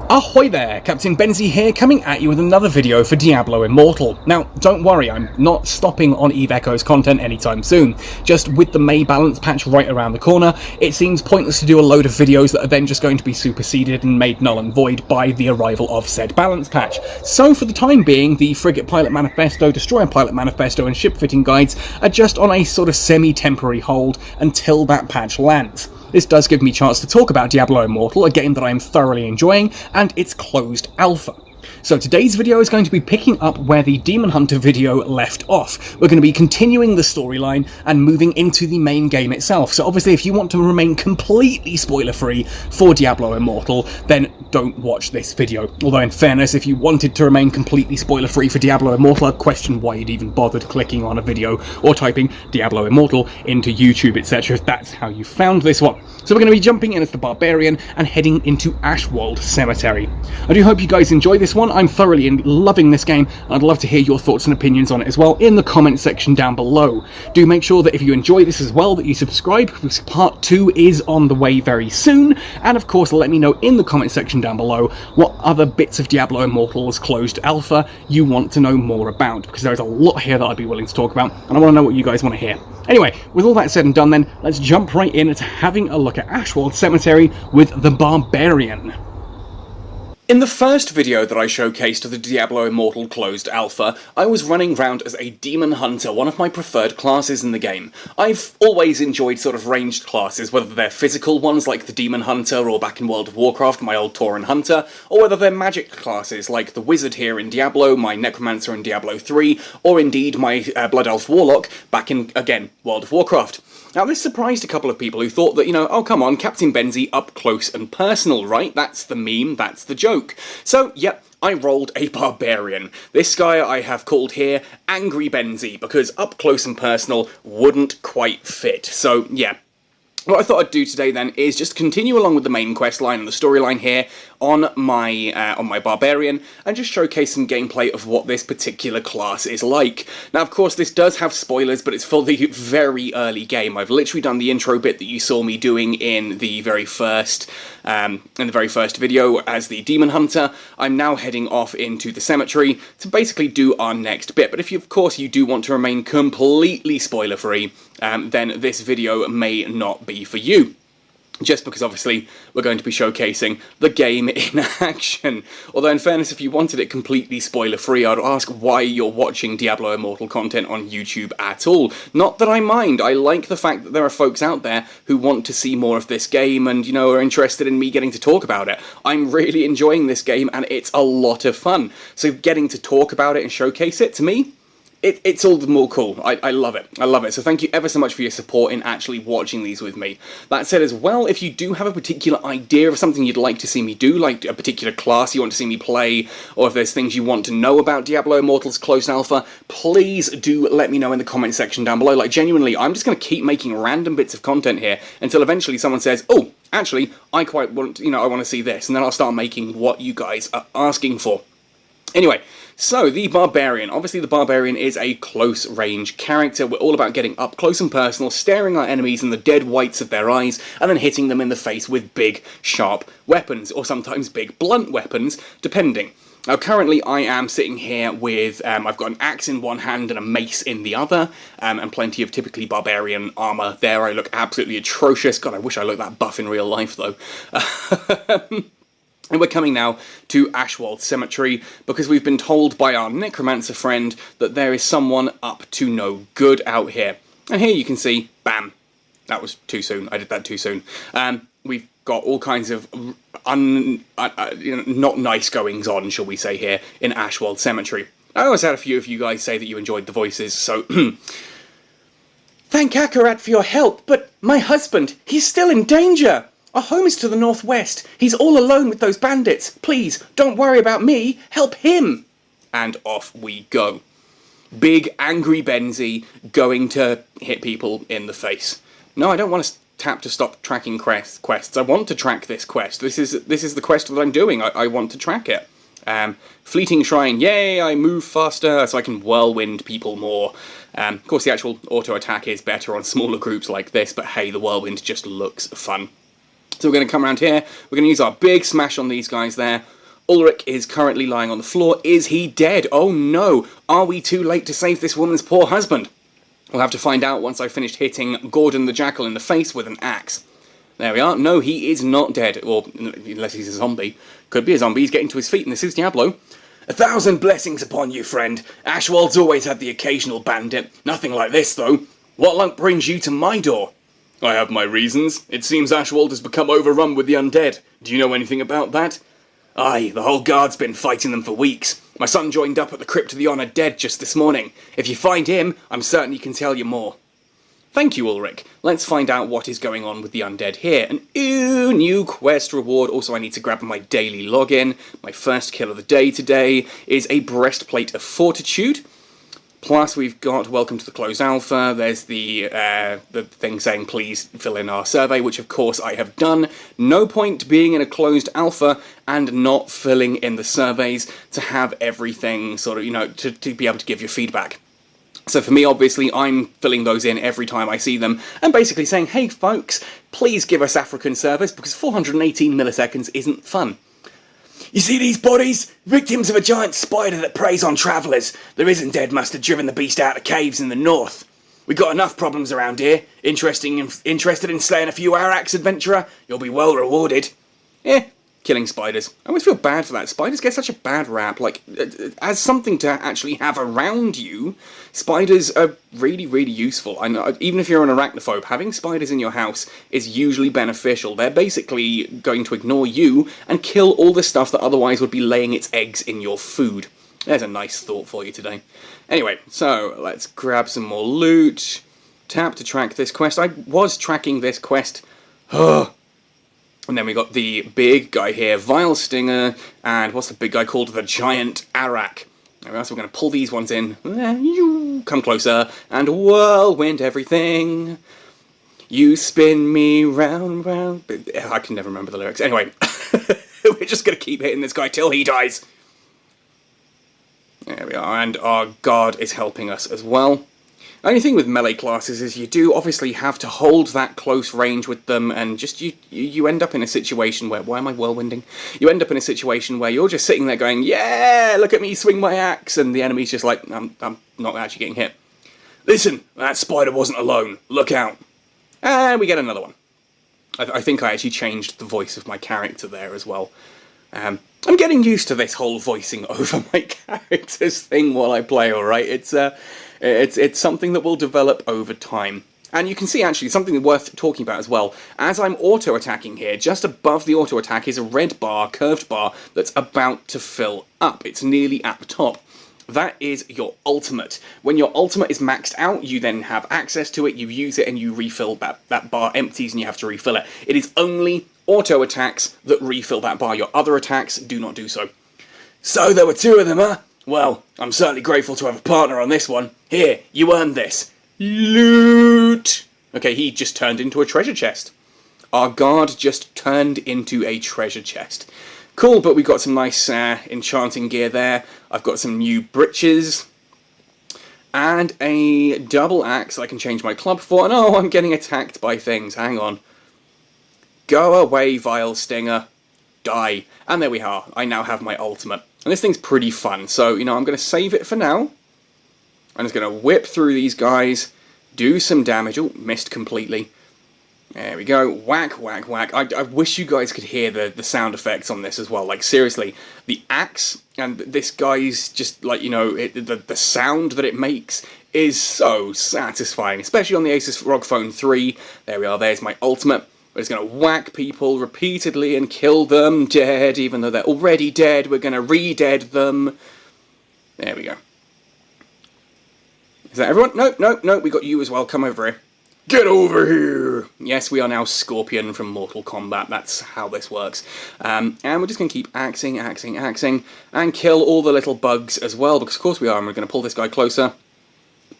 Ahoy there, Captain Benzie here, coming at you with another video for Diablo Immortal. Now, don't worry, I'm not stopping on Eve Echo's content anytime soon. Just with the May balance patch right around the corner, it seems pointless to do a load of videos that are then just going to be superseded and made null and void by the arrival of said balance patch. So for the time being, the Frigate Pilot Manifesto, Destroyer Pilot Manifesto and Ship Fitting Guides are just on a sort of semi-temporary hold until that patch lands. This does give me a chance to talk about Diablo Immortal, a game that I am thoroughly enjoying, and its closed alpha. So today's video is going to be picking up where the Demon Hunter video left off. We're going to be continuing the storyline and moving into the main game itself. So obviously if you want to remain completely spoiler-free for Diablo Immortal, then don't watch this video. Although in fairness, if you wanted to remain completely spoiler-free for Diablo Immortal, I'd question why you'd even bothered clicking on a video or typing Diablo Immortal into YouTube, etc. if that's how you found this one. So we're going to be jumping in as the Barbarian and heading into Ashwold Cemetery. I do hope you guys enjoy this one. I'm thoroughly loving this game. I'd love to hear your thoughts and opinions on it as well in the comment section down below. Do make sure that if you enjoy this as well that you subscribe, because part 2 is on the way very soon. And of course let me know in the comment section down below what other bits of Diablo Immortal's closed alpha you want to know more about, because there's a lot here that I'd be willing to talk about and I want to know what you guys want to hear. Anyway, with all that said and done then, let's jump right in to having a look at Ashwold Cemetery with the Barbarian. In the first video that I showcased the Diablo Immortal closed alpha, I was running around as a Demon Hunter, one of my preferred classes in the game. I've always enjoyed sort of ranged classes, whether they're physical ones like the Demon Hunter or back in World of Warcraft my old Tauren Hunter, or whether they're magic classes like the Wizard here in Diablo, my Necromancer in Diablo 3, or indeed my Blood Elf Warlock back in, again, World of Warcraft. Now this surprised a couple of people who thought that, you know, oh come on, Captain Benzie up close and personal, right? That's the meme, that's the joke. So, yep, I rolled a Barbarian. This guy I have called here Angry Benzie, because up close and personal wouldn't quite fit. So, yeah. What I thought I'd do today then is just continue along with the main quest line and the storyline here on my Barbarian and just showcase some gameplay of what this particular class is like. Now of course this does have spoilers, but it's for the very early game. I've literally done the intro bit that you saw me doing in the very first video as the Demon Hunter. I'm now heading off into the cemetery to basically do our next bit, but if you, of course you do want to remain completely spoiler free, then this video may not be for you. Just because obviously we're going to be showcasing the game in action. Although in fairness, if you wanted it completely spoiler free, I'd ask why you're watching Diablo Immortal content on YouTube at all. Not that I mind, I like the fact that there are folks out there who want to see more of this game and, you know, are interested in me getting to talk about it. I'm really enjoying this game and it's a lot of fun. So getting to talk about it and showcase it, to me, it's all the more cool. I love it. I love it. So thank you ever so much for your support in actually watching these with me. That said as well, if you do have a particular idea of something you'd like to see me do, like a particular class you want to see me play, or if there's things you want to know about Diablo Immortal's closed alpha, please do let me know in the comment section down below. Like genuinely, I'm just going to keep making random bits of content here until eventually someone says, oh, actually, I quite want, you know, I want to see this, and then I'll start making what you guys are asking for. Anyway, so the Barbarian. Obviously the Barbarian is a close range character. We're all about getting up close and personal, staring our enemies in the dead whites of their eyes, and then hitting them in the face with big, sharp weapons, or sometimes big, blunt weapons, depending. Now currently I am sitting here with, I've got an axe in one hand and a mace in the other, and plenty of typically Barbarian armour there. I look absolutely atrocious. God, I wish I looked that buff in real life though. And we're coming now to Ashwold Cemetery because we've been told by our Necromancer friend that there is someone up to no good out here. And here you can see, bam, that was too soon, I did that too soon. We've got all kinds of not nice goings on, shall we say, here in Ashwold Cemetery. I always had a few of you guys say that you enjoyed the voices, so... Thank Akarat for your help, but my husband, he's still in danger! Our home is to the northwest. He's all alone with those bandits. Please, don't worry about me. Help him. And off we go. Big, angry Benzie going to hit people in the face. No, I don't want to tap to stop tracking quests. I want to track this quest. This is the quest that I'm doing. I want to track it. Fleeting Shrine. Yay, I move faster so I can whirlwind people more. Of course, the actual auto-attack is better on smaller groups like this, but hey, the whirlwind just looks fun. So we're going to come around here, we're going to use our big smash on these guys there. Ulrich is currently lying on the floor. Is he dead? Oh no! Are we too late to save this woman's poor husband? We'll have to find out once I've finished hitting Gordon the Jackal in the face with an axe. There we are. No, he is not dead. Or, unless he's a zombie. Could be a zombie. He's getting to his feet, and this is Diablo. 1,000 blessings upon you, friend. Ashwold's always had the occasional bandit. Nothing like this, though. What luck brings you to my door? I have my reasons. It seems Ashwold has become overrun with the undead. Do you know anything about that? Aye, the whole guard's been fighting them for weeks. My son joined up at the Crypt of the Honoured Dead just this morning. If you find him, I'm certain he can tell you more. Thank you, Ulrich. Let's find out what is going on with the undead here. An new quest reward. Also, I need to grab my daily login. My first kill of the day today is a Breastplate of Fortitude. Plus, we've got Welcome to the Closed Alpha. There's the thing saying, please fill in our survey, which of course I have done. No point being in a closed alpha and not filling in the surveys to have everything sort of, you know, to be able to give your feedback. So for me, obviously, I'm filling those in every time I see them, and basically saying, hey folks, please give us African service, because 418 milliseconds isn't fun. You see these bodies? Victims of a giant spider that preys on travellers. The risen dead must have driven the beast out of caves in the north. We got enough problems around here. Interested in slaying a few Arax, adventurer? You'll be well rewarded. Killing spiders. I always feel bad for that. Spiders get such a bad rap. Like, as something to actually have around you, spiders are really, really useful. I know, even if you're an arachnophobe, having spiders in your house is usually beneficial. They're basically going to ignore you and kill all the stuff that otherwise would be laying its eggs in your food. There's a nice thought for you today. Anyway, so let's grab some more loot. Tap to track this quest. I was tracking this quest. And then we got the big guy here, Vile Stinger, and what's the big guy called? The Giant Arak. So we're going to pull these ones in. Come closer, and whirlwind everything. You spin me round, round. I can never remember the lyrics. Anyway, we're just going to keep hitting this guy till he dies. There we are, and our guard is helping us as well. The only thing with melee classes is you do obviously have to hold that close range with them, and just you end up in a situation where, why am I whirlwinding? You end up in a situation where you're just sitting there going, yeah, look at me swing my axe, and the enemy's just like, I'm not actually getting hit. Listen, that spider wasn't alone. Look out. And we get another one. I think I actually changed the voice of my character there as well. I'm getting used to this whole voicing over my characters thing while I play, alright? It's something that will develop over time. And you can see, actually, something worth talking about as well. As I'm auto-attacking here, just above the auto-attack is a red bar, curved bar, that's about to fill up. It's nearly at the top. That is your ultimate. When your ultimate is maxed out, you then have access to it, you use it, and you refill that bar empties and you have to refill it. It is only auto-attacks that refill that bar. Your other attacks do not do so. So there were two of them, huh? Well, I'm certainly grateful to have a partner on this one. Here, you earned this. Loot! Okay, he just turned into a treasure chest. Our guard just turned into a treasure chest. Cool, but we've got some nice enchanting gear there. I've got some new breeches. And a double axe I can change my club for. And oh, I'm getting attacked by things. Hang on. Go away, Vile Stinger. Die. And there we are. I now have my ultimate. And this thing's pretty fun. So, you know, I'm going to save it for now. I'm just going to whip through these guys. Do some damage. Oh, missed completely. There we go. Whack, whack, whack. I wish you guys could hear the sound effects on this as well. Like, seriously, the axe and this guy's just, like, you know, the sound that it makes is so satisfying. Especially on the Asus ROG Phone 3. There we are. There's my ultimate. We're just going to whack people repeatedly and kill them dead, even though they're already dead. We're going to re-dead them. There we go. Is that everyone? No, we got you as well. Come over here. Get over here! Yes, we are now Scorpion from Mortal Kombat. That's how this works. And we're just going to keep axing, and kill all the little bugs as well, because of course we are, and we're going to pull this guy closer.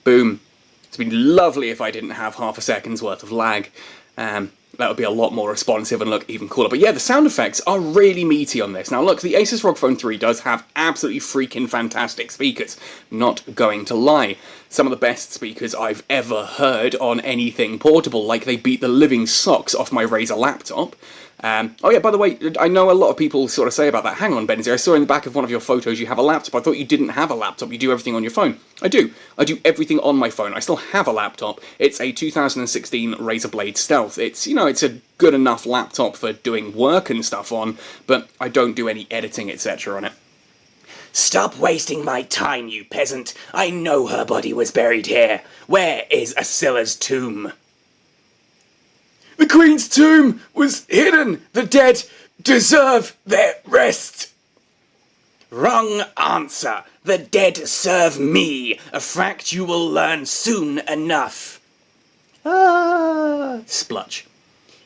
Boom. It's been lovely if I didn't have half a second's worth of lag. That would be a lot more responsive and look even cooler. But yeah, the sound effects are really meaty on this. Now look, the Asus ROG Phone 3 does have absolutely freaking fantastic speakers. Not going to lie. some of the best speakers I've ever heard on anything portable, like they beat the living socks off my Razer laptop. Oh yeah, by the way, I know a lot of people sort of say about that. Hang on, Benzie, I saw in the back of one of your photos you have a laptop. I thought you didn't have a laptop, you do everything on your phone. I do. I do everything on my phone. I still have a laptop. It's a 2016 Razer Blade Stealth. It's, you know, it's a good enough laptop for doing work and stuff on, but I don't do any editing, etc. on it. Stop wasting my time, you peasant. I know her body was buried here. Where is Asilla's tomb? The Queen's tomb was hidden. The dead deserve their rest. Wrong answer. The dead serve me, a fact you will learn soon enough. Splutch.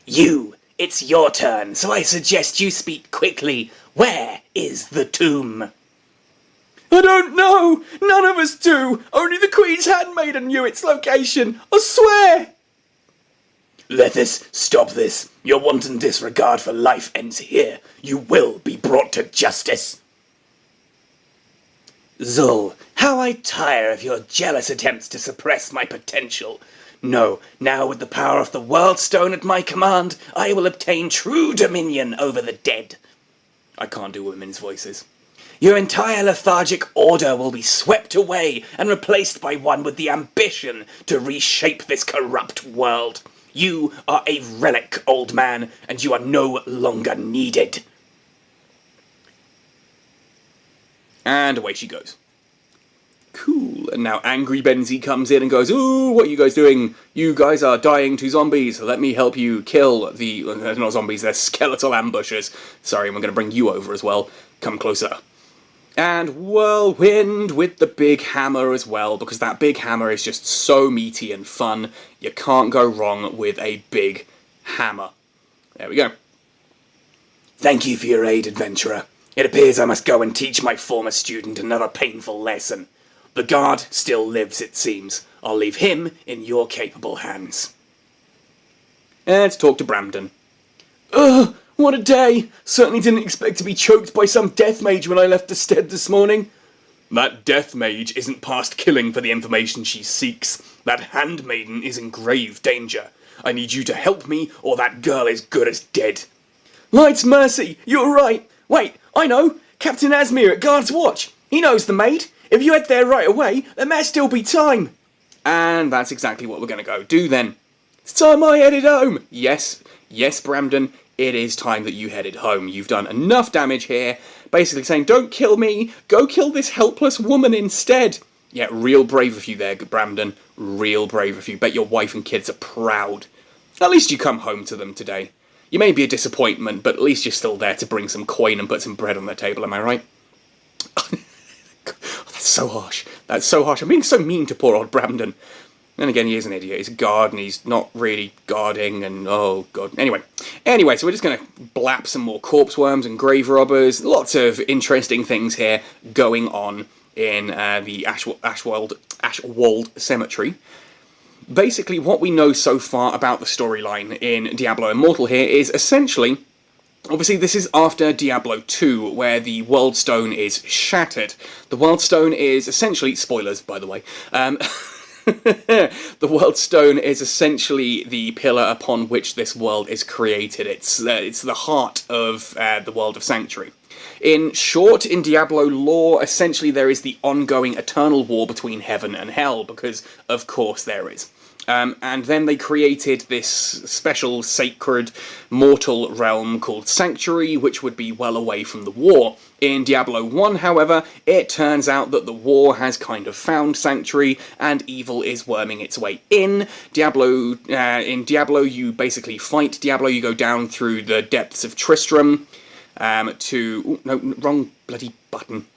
It's your turn, so I suggest you speak quickly. Where is the tomb? I don't know! None of us do! Only the Queen's handmaiden knew its location! I swear! Lethis, stop this. Your wanton disregard for life ends here. You will be brought to justice. Zul, how I tire of your jealous attempts to suppress my potential. No, now with the power of the World Stone at my command, I will obtain true dominion over the dead. I can't do women's voices. Your entire lethargic order will be swept away and replaced by one with the ambition to reshape this corrupt world. You are a relic, old man, and you are no longer needed. And away she goes. Cool. And now angry Benzie comes in and goes, "Ooh, what are you guys doing? You guys are dying to zombies. Let me help you kill the..." They're not zombies, they're skeletal ambushers. Sorry, I'm going to bring you over as well. Come closer. And whirlwind with the big hammer as well, because that big hammer is just so meaty and fun. You can't go wrong with a big hammer. There we go. Thank you for your aid, adventurer. It appears I must go and teach my former student another painful lesson. The guard still lives, it seems. I'll leave him in your capable hands. Let's talk to Bramden. Ugh! What a day! Certainly didn't expect to be choked by some death mage when I left the stead this morning. That death mage isn't past killing for the information she seeks. That handmaiden is in grave danger. I need you to help me, or that girl is good as dead. Light's mercy! You're right! Wait, I know! Captain Asmir at Guard's Watch! He knows the maid! If you head there right away, there may still be time! And that's exactly what we're going to go do then. It's time I headed home! Yes, Bramden. It is time that you headed home. You've done enough damage here. Basically saying, don't kill me, go kill this helpless woman instead. Yeah, real brave of you there, Bramden. Real brave of you. Bet your wife and kids are proud. At least you come home to them today. You may be a disappointment, but at least you're still there to bring some coin and put some bread on their table, am I right? That's so harsh. That's so harsh. I'm being so mean to poor old Bramden. And again, he is an idiot. He's a guard, and he's not really guarding, and oh god. Anyway, so we're just going to blap some more corpse worms and grave robbers. Lots of interesting things here going on in the Ashwold Cemetery. Basically, what we know so far about the storyline in Diablo Immortal here is essentially... Obviously, this is after Diablo 2, where the World Stone is shattered. The World Stone is essentially... Spoilers, by the way. The World Stone is essentially the pillar upon which this world is created. It's the heart of the world of Sanctuary. In short, in Diablo lore, essentially there is the ongoing eternal war between heaven and hell, because of course there is. And then they created this special sacred mortal realm called Sanctuary, which would be well away from the war. In Diablo 1, however, it turns out that the war has kind of found Sanctuary, and evil is worming its way in. In Diablo, you basically fight Diablo, you go down through the depths of Tristram, wrong bloody button.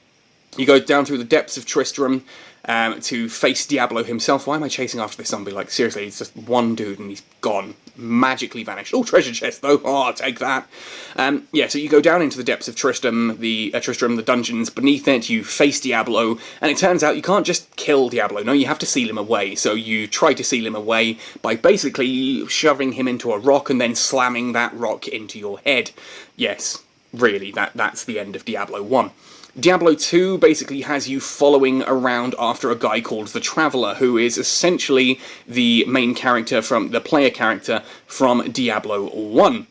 You go down through the depths of Tristram, to face Diablo himself. Why am I chasing after this zombie? Like, seriously, it's just one dude and he's gone. Magically vanished. Oh, treasure chest, though. Oh, I'll take that. Yeah, so you go down into the depths of Tristram, the dungeons beneath it, you face Diablo, and it turns out you can't just kill Diablo. No, you have to seal him away. So you try to seal him away by basically shoving him into a rock and then slamming that rock into your head. Yes. really, that's the end of Diablo 1. Diablo 2 basically has you following around after a guy called the Traveller, who is essentially the main character from the player character from Diablo 1,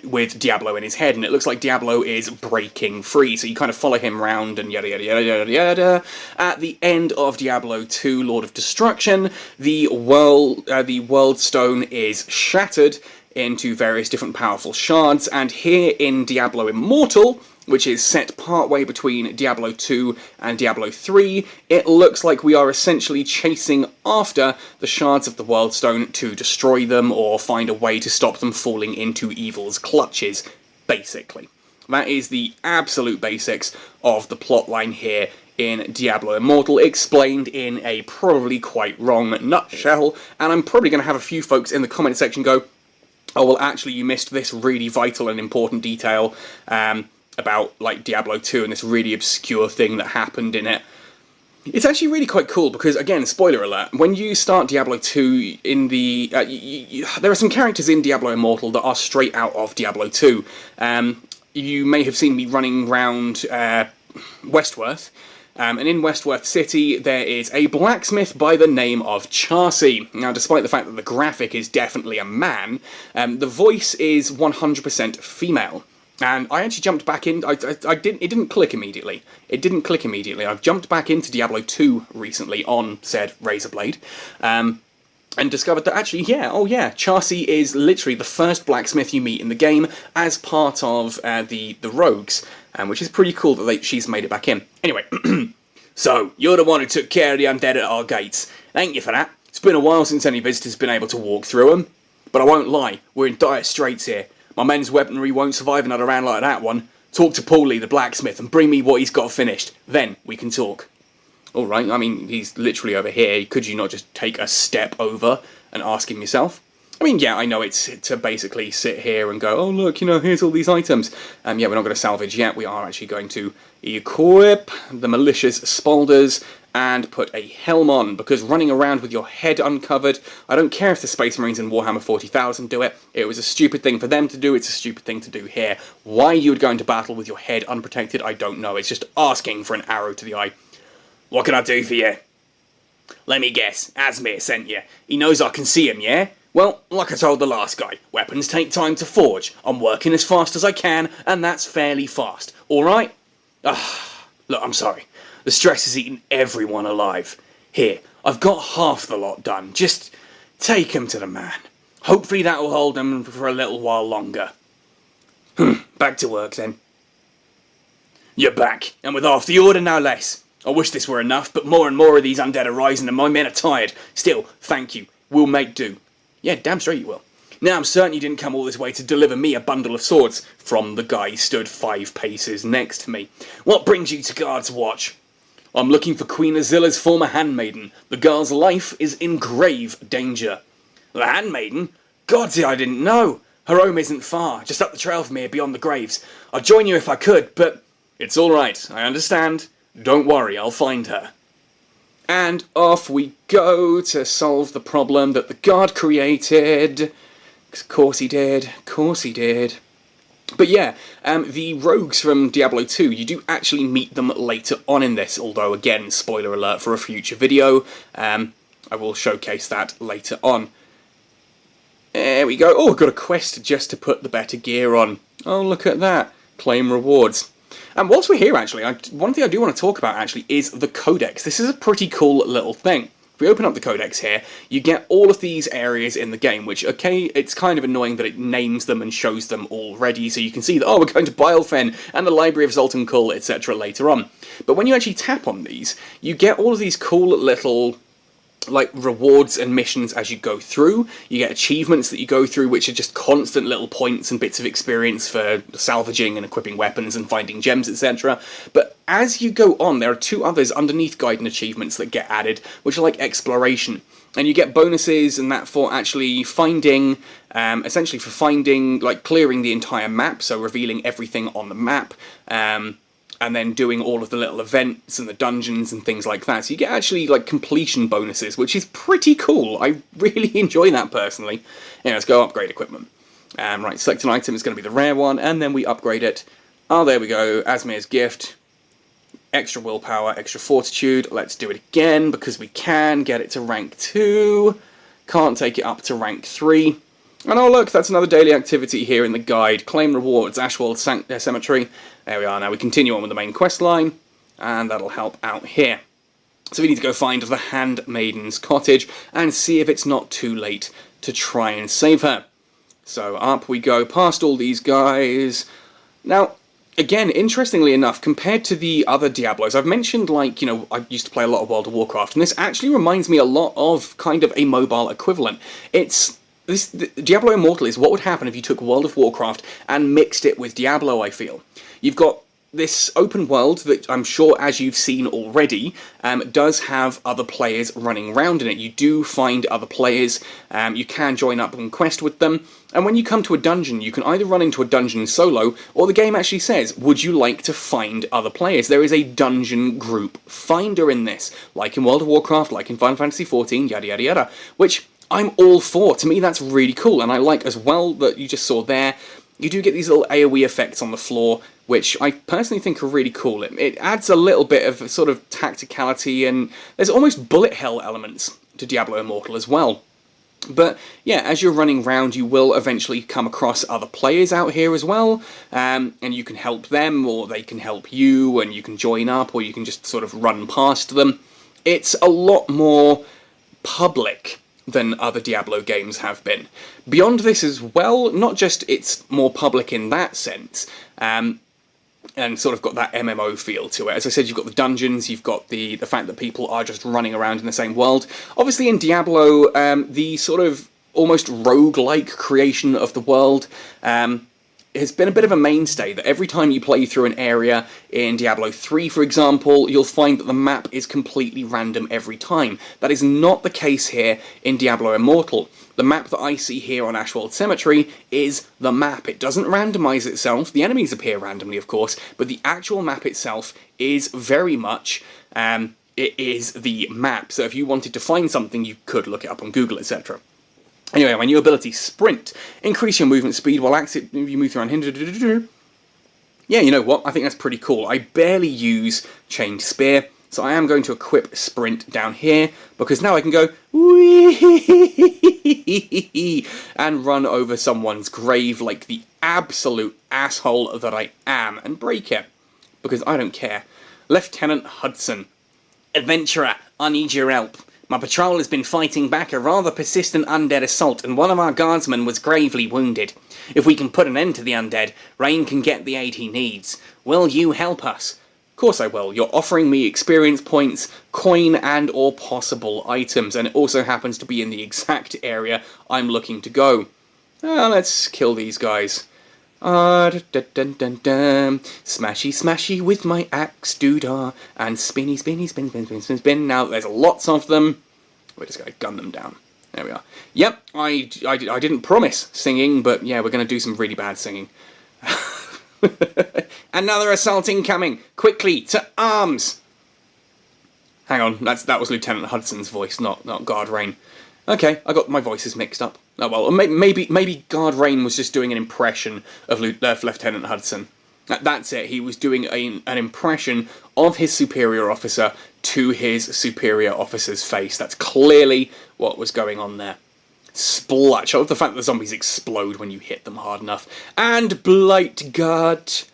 with Diablo in his head, and it looks like Diablo is breaking free, so you kind of follow him around and yada yada yada yada yada. At the end of Diablo 2 Lord of Destruction, the world stone is shattered into various different powerful shards, and here in Diablo Immortal, which is set partway between Diablo 2 and Diablo 3, it looks like we are essentially chasing after the shards of the World Stone to destroy them or find a way to stop them falling into evil's clutches, basically. That is the absolute basics of the plotline here in Diablo Immortal, explained in a probably quite wrong nutshell, and I'm probably going to have a few folks in the comment section go, oh well, actually you missed this really vital and important detail, about like Diablo 2 and this really obscure thing that happened in it. It's actually really quite cool because, again, spoiler alert, when you start Diablo 2 in the... there are some characters in Diablo Immortal that are straight out of Diablo 2. You may have seen me running around Westworth, and in Westworth City there is a blacksmith by the name of Chassi. Now, despite the fact that the graphic is definitely a man, the voice is 100% female. And I actually jumped back in. It didn't click immediately. It didn't click immediately. I've jumped back into Diablo 2 recently on said Razor Blade, and discovered that actually, Chassi is literally the first blacksmith you meet in the game as part of the rogues, which is pretty cool that she's made it back in. Anyway, so you're the one who took care of the undead at our gates. Thank you for that. It's been a while since any visitors been able to walk through them, but I won't lie, we're in dire straits here. My men's weaponry won't survive another round like that one. Talk to Paulie, the blacksmith, and bring me what he's got finished. Then we can talk. Alright, I mean, he's literally over here. Could you not just take a step over and ask him yourself? I mean, yeah, I know it's to basically sit here and go, oh look, here's all these items. Yeah, we're not going to salvage yet. We are actually going to equip the malicious Spalders and put a helm on, because running around with your head uncovered, I don't care if the Space Marines in Warhammer 40,000 do it. It was a stupid thing for them to do. It's a stupid thing to do here. Why you would go into battle with your head unprotected, I don't know. It's just asking for an arrow to the eye. What can I do for you? Let me guess. Asmir sent you. He knows I can see him, yeah? Well, like I told the last guy, weapons take time to forge. I'm working as fast as I can, and that's fairly fast. Alright? Look, I'm sorry. The stress is eating everyone alive. Here, I've got half the lot done. Just take him to the man. Hopefully that will hold him for a little while longer. Back to work then. You're back, and with half the order, no less. I wish this were enough, but more and more of these undead are rising and my men are tired. Still, thank you. We'll make do. Yeah, damn straight you will. Now, I'm certain you didn't come all this way to deliver me a bundle of swords, from the guy who stood 5 paces next to me. What brings you to Guard's Watch? I'm looking for Queen Azilla's former handmaiden. The girl's life is in grave danger. The handmaiden? Godsy, I didn't know. Her home isn't far, just up the trail from here beyond the graves. I'd join you if I could, but... It's alright, I understand. Don't worry, I'll find her. And off we go to solve the problem that the guard created. Of course he did, of course he did. But yeah, the rogues from Diablo 2, you do actually meet them later on in this, although again, spoiler alert for a future video, I will showcase that later on. There we go. Oh, I've got a quest just to put the better gear on. Oh, look at that. Claim rewards. And whilst we're here, actually, one thing I do want to talk about, actually, is the Codex. This is a pretty cool little thing. If we open up the Codex here, you get all of these areas in the game, which, okay, it's kind of annoying that it names them and shows them already, so you can see that, oh, we're going to Bilefen and the Library of Zoltan Kull, etc. later on. But when you actually tap on these, you get all of these cool little, like, rewards and missions as you go through. You get achievements that you go through, which are just constant little points and bits of experience for salvaging and equipping weapons and finding gems, etc. But as you go on, there are 2 others underneath guide and achievements that get added, which are like exploration. And you get bonuses and that for actually finding, essentially for finding, like, clearing the entire map, so revealing everything on the map, and then doing all of the little events and the dungeons and things like that. So you get actually, like, completion bonuses, which is pretty cool. I really enjoy that, personally. Yeah, let's go upgrade equipment. Right, select an item is going to be the rare one, and then we upgrade it Oh, there we go. Asmir's gift. Extra willpower, extra fortitude. Let's do it again, because we can get it to rank 2. Can't take it up to rank 3. And oh look, that's another daily activity here in the guide. Claim rewards, Ashwold Cemetery. There we are. Now we continue on with the main quest line, and that'll help out here. So we need to go find the Handmaiden's cottage and see if it's not too late to try and save her. So up we go, past all these guys. Now, again, interestingly enough, compared to the other Diablos, I've mentioned, like, you know, I used to play a lot of World of Warcraft, and this actually reminds me a lot of kind of a mobile equivalent. Diablo Immortal is what would happen if you took World of Warcraft and mixed it with Diablo, I feel. You've got this open world that I'm sure, as you've seen already, does have other players running around in it. You do find other players, you can join up and quest with them, and when you come to a dungeon, you can either run into a dungeon solo, or the game actually says, would you like to find other players? There is a dungeon group finder in this, like in World of Warcraft, like in Final Fantasy XIV, yada yada yada, which I'm all for. To me, that's really cool, and I like as well that you just saw there, you do get these little AoE effects on the floor, which I personally think are really cool. It adds a little bit of sort of tacticality, and there's almost bullet hell elements to Diablo Immortal as well. But yeah, as you're running around, you will eventually come across other players out here as well, and you can help them, or they can help you, and you can join up, or you can just sort of run past them. It's a lot more public than other Diablo games have been. Beyond this as well, not just it's more public in that sense, and sort of got that MMO feel to it. As I said, you've got the dungeons, you've got the fact that people are just running around in the same world. Obviously in Diablo, the sort of almost roguelike creation of the world has been a bit of a mainstay, that every time you play through an area in Diablo 3, for example, you'll find that the map is completely random every time. That is not the case here in Diablo Immortal. The map that I see here on Ashwold Cemetery is the map. It doesn't randomize itself. The enemies appear randomly, of course, but the actual map itself is very much, it is the map. So if you wanted to find something, you could look it up on Google, etc. Anyway, my new ability, Sprint. Increase your movement speed while active. You move around. Yeah, you know what? I think that's pretty cool. I barely use Chained Spear, so I am going to equip Sprint down here, because now I can go wee and run over someone's grave like the absolute asshole that I am, and break it, because I don't care. Lieutenant Hudson. Adventurer, I need your help. My patrol has been fighting back a rather persistent undead assault, and one of our guardsmen was gravely wounded. If we can put an end to the undead, Rain can get the aid he needs. Will you help us? Of course I will. You're offering me experience points, coin, and or possible items, and it also happens to be in the exact area I'm looking to go. Let's kill these guys. Smashy, smashy with my axe, doodah, and spinny, spinny, spin, spin, spin, spin, spin. Now there's lots of them. We're just going to gun them down. There we are. Yep, I didn't promise singing, but yeah, we're going to do some really bad singing. Another assault incoming! Quickly, to arms! Hang on, that was Lieutenant Hudson's voice, not Guard Rain. Okay, I got my voices mixed up. Oh well, maybe Guard Rain was just doing an impression of Lieutenant Hudson. That's it, he was doing an impression of his superior officer to his superior officer's face. That's clearly what was going on there. Splash. I love the fact that the zombies explode when you hit them hard enough. And Blight Gut.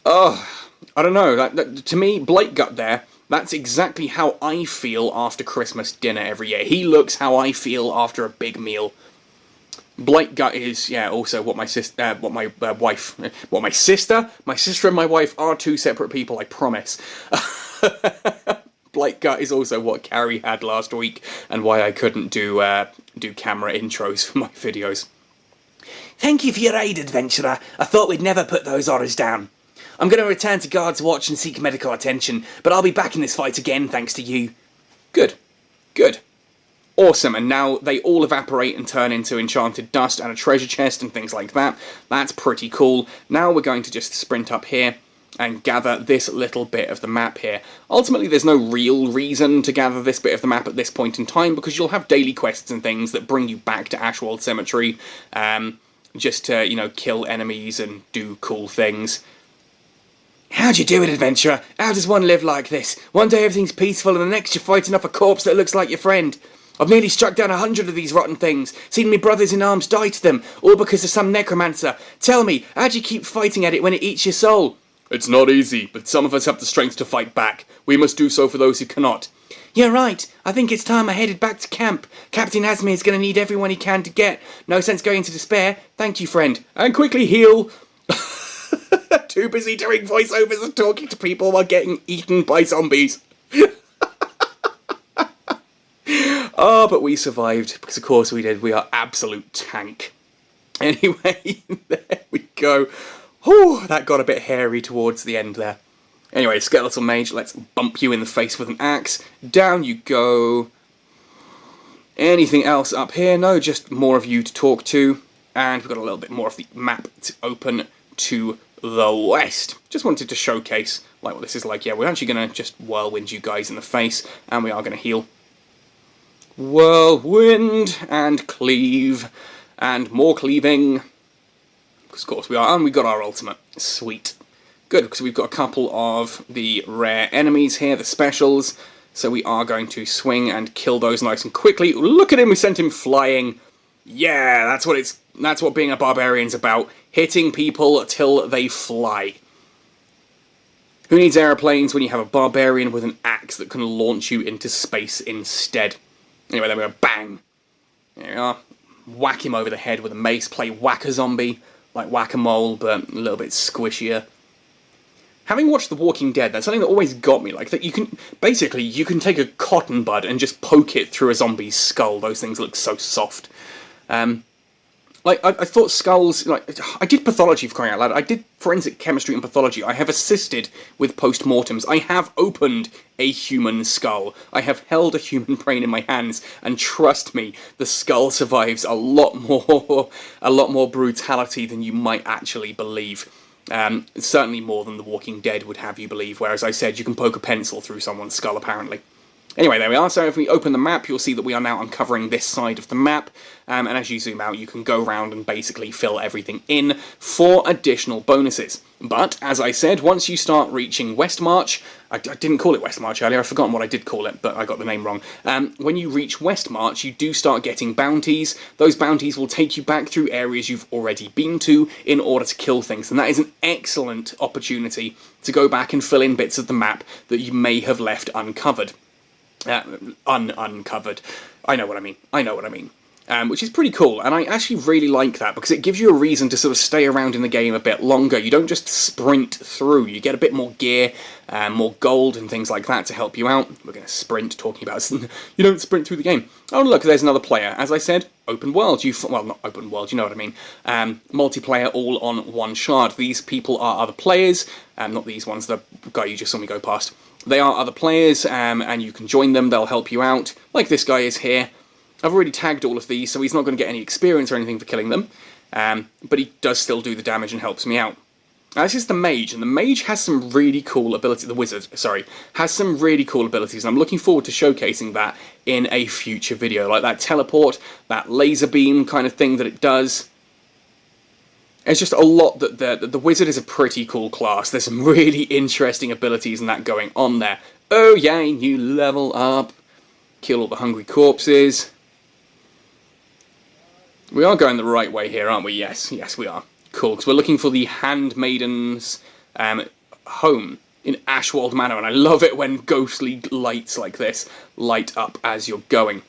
Oh, I don't know. To me, Blight Gut there, that's exactly how I feel after Christmas dinner every year. He looks how I feel after a big meal. Blight Gut is, yeah, also what my sister, my sister and my wife are two separate people, I promise. Blight Gut is also what Carrie had last week, and why I couldn't do camera intros for my videos. Thank you for your aid, adventurer. I thought we'd never put those horrors down. I'm going to return to Guard's Watch and seek medical attention, but I'll be back in this fight again thanks to you. Good. Good. Awesome, and now they all evaporate and turn into enchanted dust and a treasure chest and things like that. That's pretty cool. Now we're going to just sprint up here and gather this little bit of the map here. Ultimately, there's no real reason to gather this bit of the map at this point in time, because you'll have daily quests and things that bring you back to Ashwold Cemetery, just to, you know, kill enemies and do cool things. How'd you do it, adventurer? How does one live like this? One day everything's peaceful and the next you're fighting off a corpse that looks like your friend. I've nearly struck down 100 of these rotten things, seen me brothers in arms die to them, all because of some necromancer. Tell me, how'd you keep fighting at it when it eats your soul? It's not easy, but some of us have the strength to fight back. We must do so for those who cannot. You're right. I think it's time I headed back to camp. Captain Asmir is going to need everyone he can to get. No sense going into despair. Thank you, friend. And quickly heal. Too busy doing voiceovers and talking to people while getting eaten by zombies. Oh, but we survived, because of course we did. We are absolute tank. Anyway, there we go. Whew, that got a bit hairy towards the end there. Anyway, Skeletal Mage, let's bump you in the face with an axe. Down you go. Anything else up here? No, just more of you to talk to. And we've got a little bit more of the map to open to the west. Just wanted to showcase like what this is like. Yeah, we're actually going to just whirlwind you guys in the face, and we are going to heal. Whirlwind and cleave and more cleaving. Of course we are, and we got our ultimate. Sweet. Good, because we've got a couple of the rare enemies here, the specials. So we are going to swing and kill those nice and quickly. Look at him, we sent him flying. Yeah, that's what being a barbarian's about. Hitting people till they fly. Who needs aeroplanes when you have a barbarian with an axe that can launch you into space instead? Anyway, there we go. Bang. There we are. Whack him over the head with a mace. Play Whack-A-Zombie, like Whack-A-Mole, but a little bit squishier. Having watched The Walking Dead, that's something that always got me. Like, that you can, basically, you can take a cotton bud and just poke it through a zombie's skull. Those things look so soft. Like, I thought skulls, like, I did pathology, for crying out loud. I did forensic chemistry and pathology. I have assisted with post-mortems. I have opened a human skull. I have held a human brain in my hands, and trust me, the skull survives a lot more brutality than you might actually believe. Certainly more than The Walking Dead would have you believe, where, as I said, you can poke a pencil through someone's skull, apparently. Anyway, there we are. So if we open the map, you'll see that we are now uncovering this side of the map. And as you zoom out, you can go around and basically fill everything in for additional bonuses. But, as I said, once you start reaching Westmarch, I didn't call it Westmarch earlier, I've forgotten what I did call it, but I got the name wrong. When you reach Westmarch, you do start getting bounties. Those bounties will take you back through areas you've already been to in order to kill things. And that is an excellent opportunity to go back and fill in bits of the map that you may have left uncovered. Uncovered. I know what I mean. Which is pretty cool, and I actually really like that, because it gives you a reason to sort of stay around in the game a bit longer. You don't just sprint through, you get a bit more gear, more gold and things like that to help you out. We're going to sprint, talking about you don't sprint through the game. Oh look, there's another player. As I said, open world. Well, not open world, you know what I mean. Multiplayer all on one shard. These people are other players, not these ones, the guy you just saw me go past. They are other players, and you can join them, they'll help you out, like this guy is here. I've already tagged all of these, so he's not going to get any experience or anything for killing them, but he does still do the damage and helps me out. Now, this is the mage, and the mage has some really cool abilities, the wizard, sorry, has some really cool abilities, and I'm looking forward to showcasing that in a future video, like that teleport, that laser beam kind of thing that it does. It's just a lot that the wizard is a pretty cool class. There's some really interesting abilities and that going on there. Oh yay, new level up. Kill all the hungry corpses. We are going the right way here, aren't we? Yes, we are. Cool, because we're looking for the Handmaiden's home in Ashwold Manor, and I love it when ghostly lights like this light up as you're going.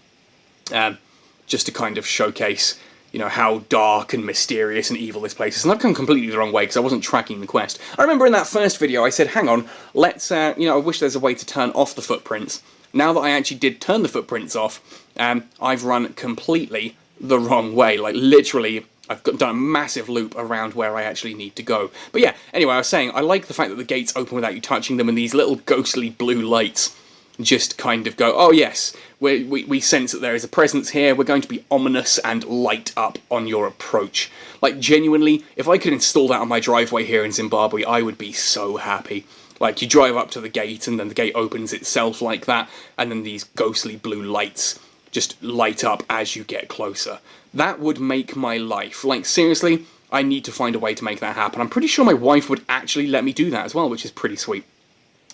Just to kind of showcase, you know, how dark and mysterious and evil this place is. And I've come completely the wrong way because I wasn't tracking the quest. I remember in that first video I said, hang on, let's, you know, I wish there's a way to turn off the footprints. Now that I actually did turn the footprints off, I've run completely the wrong way. Like, literally, I've done a massive loop around where I actually need to go. But yeah, anyway, I was saying, I like the fact that the gates open without you touching them, and these little ghostly blue lights just kind of go, oh yes, we sense that there is a presence here, we're going to be ominous and light up on your approach. Like, genuinely, if I could install that on my driveway here in Zimbabwe, I would be so happy. Like, you drive up to the gate, and then the gate opens itself like that, and then these ghostly blue lights just light up as you get closer. That would make my life. Like, seriously, I need to find a way to make that happen. I'm pretty sure my wife would actually let me do that as well, which is pretty sweet.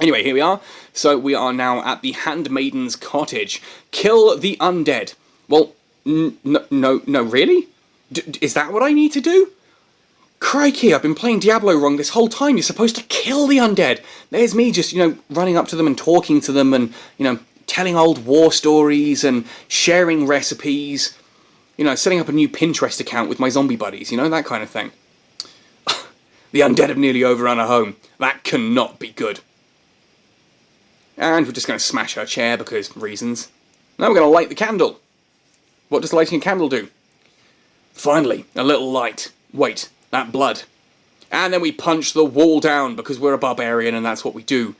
Anyway, here we are. So we are now at the Handmaiden's cottage. Kill the undead. Well, no, really? Is that what I need to do? Crikey, I've been playing Diablo wrong this whole time. You're supposed to kill the undead. There's me just, running up to them and talking to them and, telling old war stories and sharing recipes. Setting up a new Pinterest account with my zombie buddies, that kind of thing. The undead have nearly overrun her home. That cannot be good. And we're just going to smash her chair because reasons. Now we're going to light the candle. What does lighting a candle do? Finally, a little light. Wait, that blood. And then we punch the wall down because we're a barbarian and that's what we do.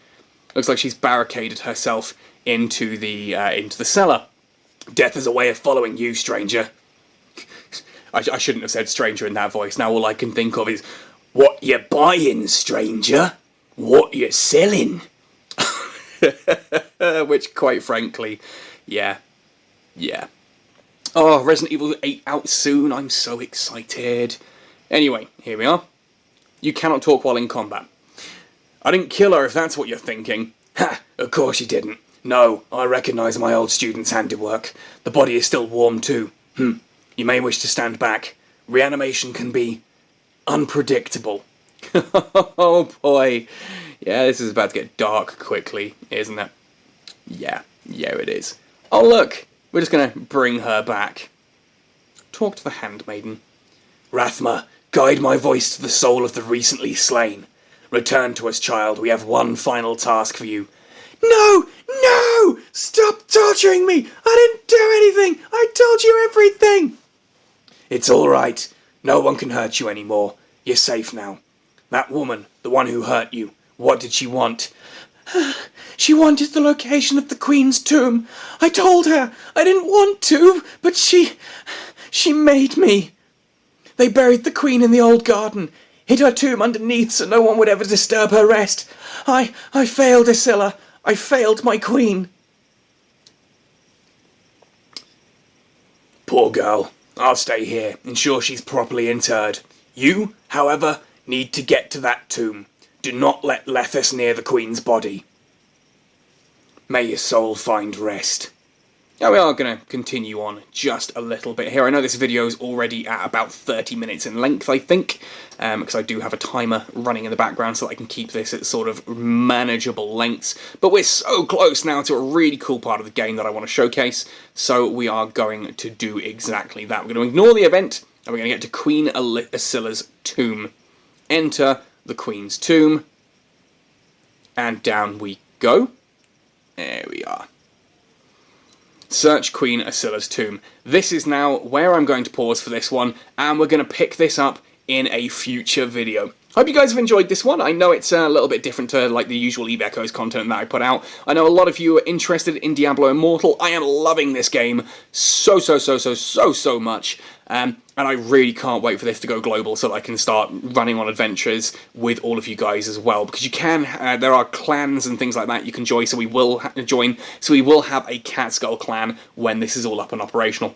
Looks like she's barricaded herself into the cellar. Death is a way of following you, stranger. I shouldn't have said stranger in that voice. Now all I can think of is, what you buying, stranger? What you selling? Which, quite frankly, yeah. Oh, Resident Evil 8 out soon. I'm so excited. Anyway, here we are. You cannot talk while in combat. I didn't kill her, if that's what you're thinking. Ha! Of course you didn't. No, I recognise my old student's handiwork. The body is still warm too. You may wish to stand back. Reanimation can be unpredictable. Oh boy. Yeah, this is about to get dark quickly, isn't it? Yeah, it is. Oh look, we're just gonna bring her back. Talk to the handmaiden. Rathma, guide my voice to the soul of the recently slain. Return to us, child. We have one final task for you. No! Stop torturing me! I didn't do anything! I told you everything! It's alright. No one can hurt you anymore. You're safe now. That woman, the one who hurt you, what did she want? She wanted the location of the Queen's tomb. I told her I didn't want to, but she made me. They buried the Queen in the old garden, hid her tomb underneath so no one would ever disturb her rest. I failed, Isilla. I failed my Queen. Poor girl. I'll stay here, ensure she's properly interred. You, however, need to get to that tomb. Do not let Lethus near the Queen's body. May your soul find rest. Now we are going to continue on just a little bit here. I know this video is already at about 30 minutes in length, I think, because I do have a timer running in the background so that I can keep this at sort of manageable lengths. But we're so close now to a really cool part of the game that I want to showcase, so we are going to do exactly that. We're going to ignore the event, and we're going to get to Queen Isilla's tomb. Enter the Queen's tomb, and down we go. There we are. Search Queen Isilla's tomb. This is now where I'm going to pause for this one, and we're going to pick this up in a future video. Hope you guys have enjoyed this one. I know it's a little bit different to like the usual Eve Echoes content that I put out. I know a lot of you are interested in Diablo Immortal. I am loving this game so much. And I really can't wait for this to go global so that I can start running on adventures with all of you guys as well. Because you can, there are clans and things like that you can join, so we will have a Catskull clan when this is all up and operational.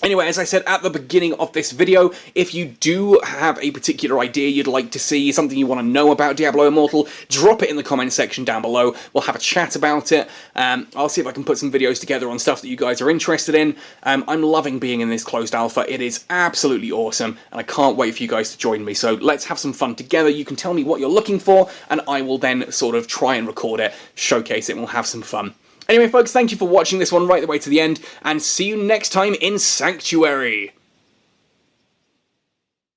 Anyway, as I said at the beginning of this video, if you do have a particular idea you'd like to see, something you want to know about Diablo Immortal, drop it in the comment section down below. We'll have a chat about it. I'll see if I can put some videos together on stuff that you guys are interested in. I'm loving being in this closed alpha. It is absolutely awesome, and I can't wait for you guys to join me. So let's have some fun together. You can tell me what you're looking for, and I will then sort of try and record it, showcase it, and we'll have some fun. Anyway, folks, thank you for watching this one right the way to the end, and see you next time in Sanctuary!